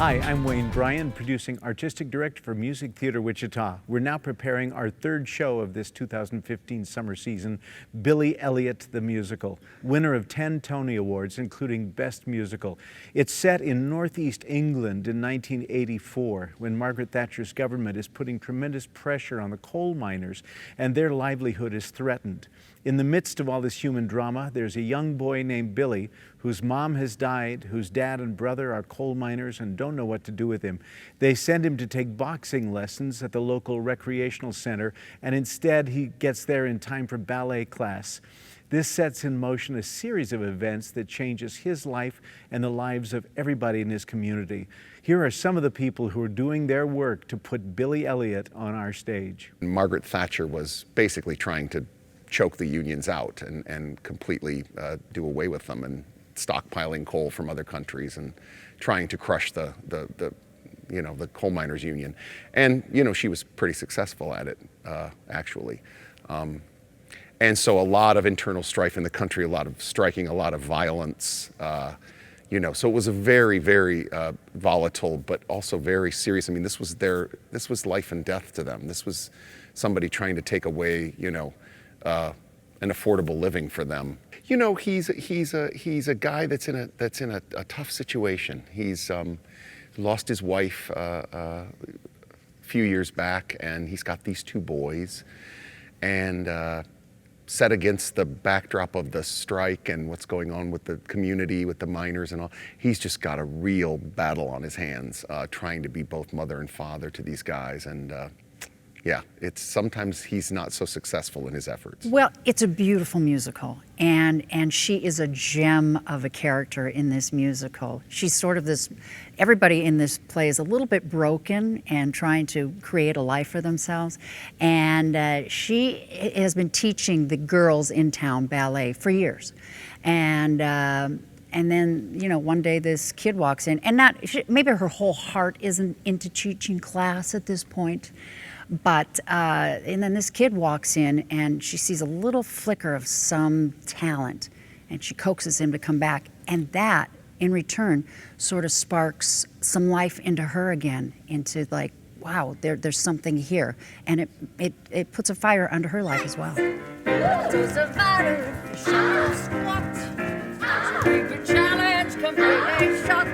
Hi, I'm Wayne Bryan, producing artistic director for Music Theater Wichita. We're now preparing our third show of this 2015 summer season, Billy Elliot the Musical, winner of 10 Tony Awards, including Best Musical. It's set in Northeast England in 1984, when Margaret Thatcher's government is putting tremendous pressure on the coal miners, and their livelihood is threatened. In the midst of all this human drama, there's a young boy named Billy, whose mom has died, whose dad and brother are coal miners and don't know what to do with him. They send him to take boxing lessons at the local recreational center, and instead he gets there in time for ballet class. This sets in motion a series of events that changes his life and the lives of everybody in his community. Here are some of the people who are doing their work to put Billy Elliot on our stage. Margaret Thatcher was basically trying to choke the unions out and completely do away with them, and stockpiling coal from other countries and trying to crush the coal miners union. And she was pretty successful at it, actually. And so a lot of internal strife in the country, a lot of striking, a lot of violence. So it was a very, very volatile, but also very serious. I mean, this was life and death to them. This was somebody trying to take away, an affordable living for them. He's a guy that's in a tough situation. He's lost his wife a few years back, and he's got these two boys. And set against the backdrop of the strike and what's going on with the community, with the miners and all, he's just got a real battle on his hands, trying to be both mother and father to these guys. And yeah, sometimes he's not so successful in his efforts. Well, it's a beautiful musical, and she is a gem of a character in this musical. She's sort of this, everybody in this play is a little bit broken and trying to create a life for themselves, and she has been teaching the girls in town ballet for years. And then, one day this kid walks in, and maybe her whole heart isn't into teaching class at this point, but, and then this kid walks in and she sees a little flicker of some talent, and she coaxes him to come back, and that, in return, sort of sparks some life into her again, into like, wow, there's something here, and it puts a fire under her life as well. Doesn't matter if you shall squat, keep your challenge completely shut.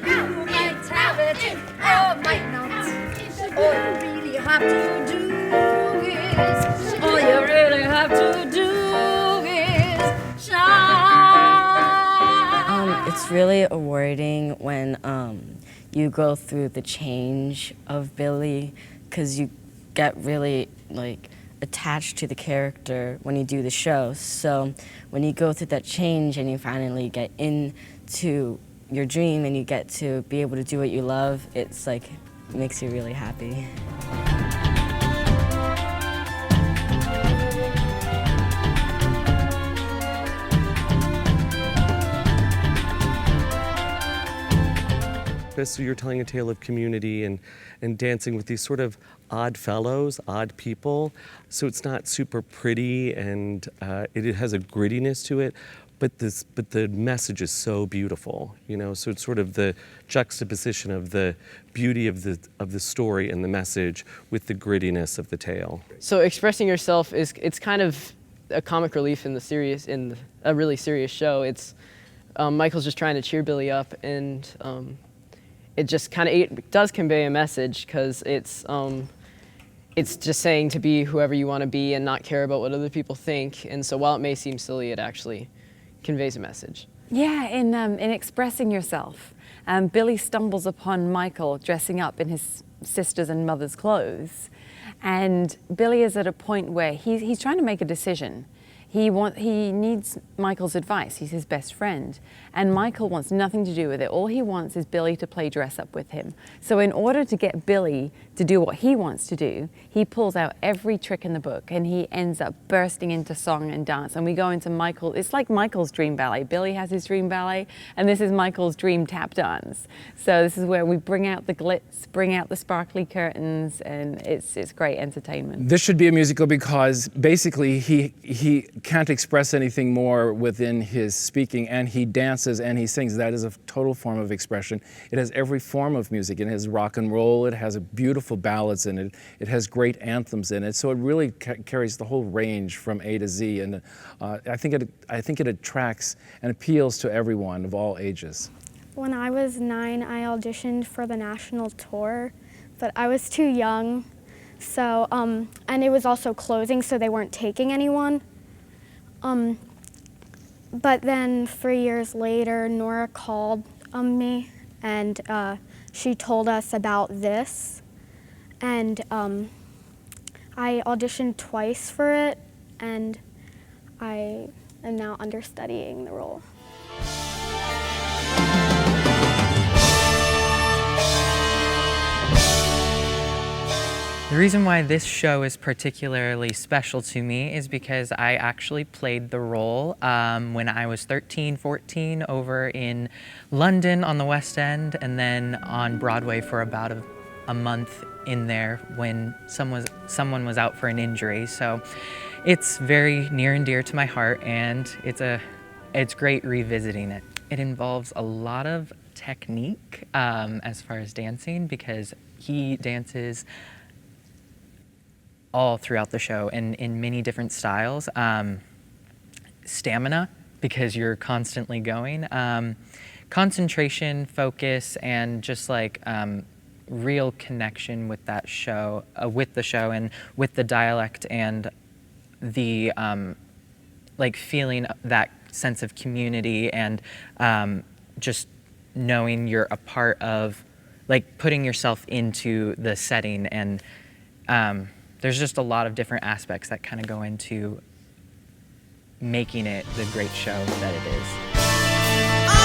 You might have it or might not. All you really have to do is, all you really have to do is shine. It's really rewarding when you go through the change of Billy, because you get really attached to the character when you do the show. So when you go through that change and you finally get into your dream and you get to be able to do what you love, it's like, it makes you really happy. So you're telling a tale of community and dancing with these sort of odd fellows, odd people. So it's not super pretty, and it has a grittiness to it, but the message is so beautiful, So it's sort of the juxtaposition of the beauty of the story and the message with the grittiness of the tale. So expressing yourself it's kind of a comic relief in a really serious show. It's Michael's just trying to cheer Billy up, and it just kind of it does convey a message, because it's just saying to be whoever you want to be and not care about what other people think. And so while it may seem silly, it actually conveys a message. Yeah, in expressing yourself. Billy stumbles upon Michael dressing up in his sister's and mother's clothes, and Billy is at a point where he's trying to make a decision. He needs Michael's advice. He's his best friend. And Michael wants nothing to do with it. All he wants is Billy to play dress up with him. So in order to get Billy to do what he wants to do, he pulls out every trick in the book, and he ends up bursting into song and dance. And we go into it's like Michael's dream ballet. Billy has his dream ballet, and this is Michael's dream tap dance. So this is where we bring out the glitz, bring out the sparkly curtains, and it's great entertainment. This should be a musical because basically he can't express anything more within his speaking, and he dances and he sings. That is a total form of expression. It has every form of music. It has rock and roll, it has beautiful ballads in it, it has great anthems in it, so it really carries the whole range from A to Z, and I think it attracts and appeals to everyone of all ages. When I was 9, I auditioned for the national tour, but I was too young, so, and it was also closing, so they weren't taking anyone. But then 3 years later, Nora called me, and she told us about this, and I auditioned twice for it, and I am now understudying the role. The reason why this show is particularly special to me is because I actually played the role when I was 13, 14 over in London on the West End, and then on Broadway for about a month in there when someone was out for an injury. So it's very near and dear to my heart, and it's great revisiting it. It involves a lot of technique as far as dancing, because he dances all throughout the show and in many different styles. Stamina, because you're constantly going. Concentration, focus, and just like real connection with that show, with the show and with the dialect, and the like feeling that sense of community, and just knowing you're a part of, like putting yourself into the setting, and there's just a lot of different aspects that kind of go into making it the great show that it is.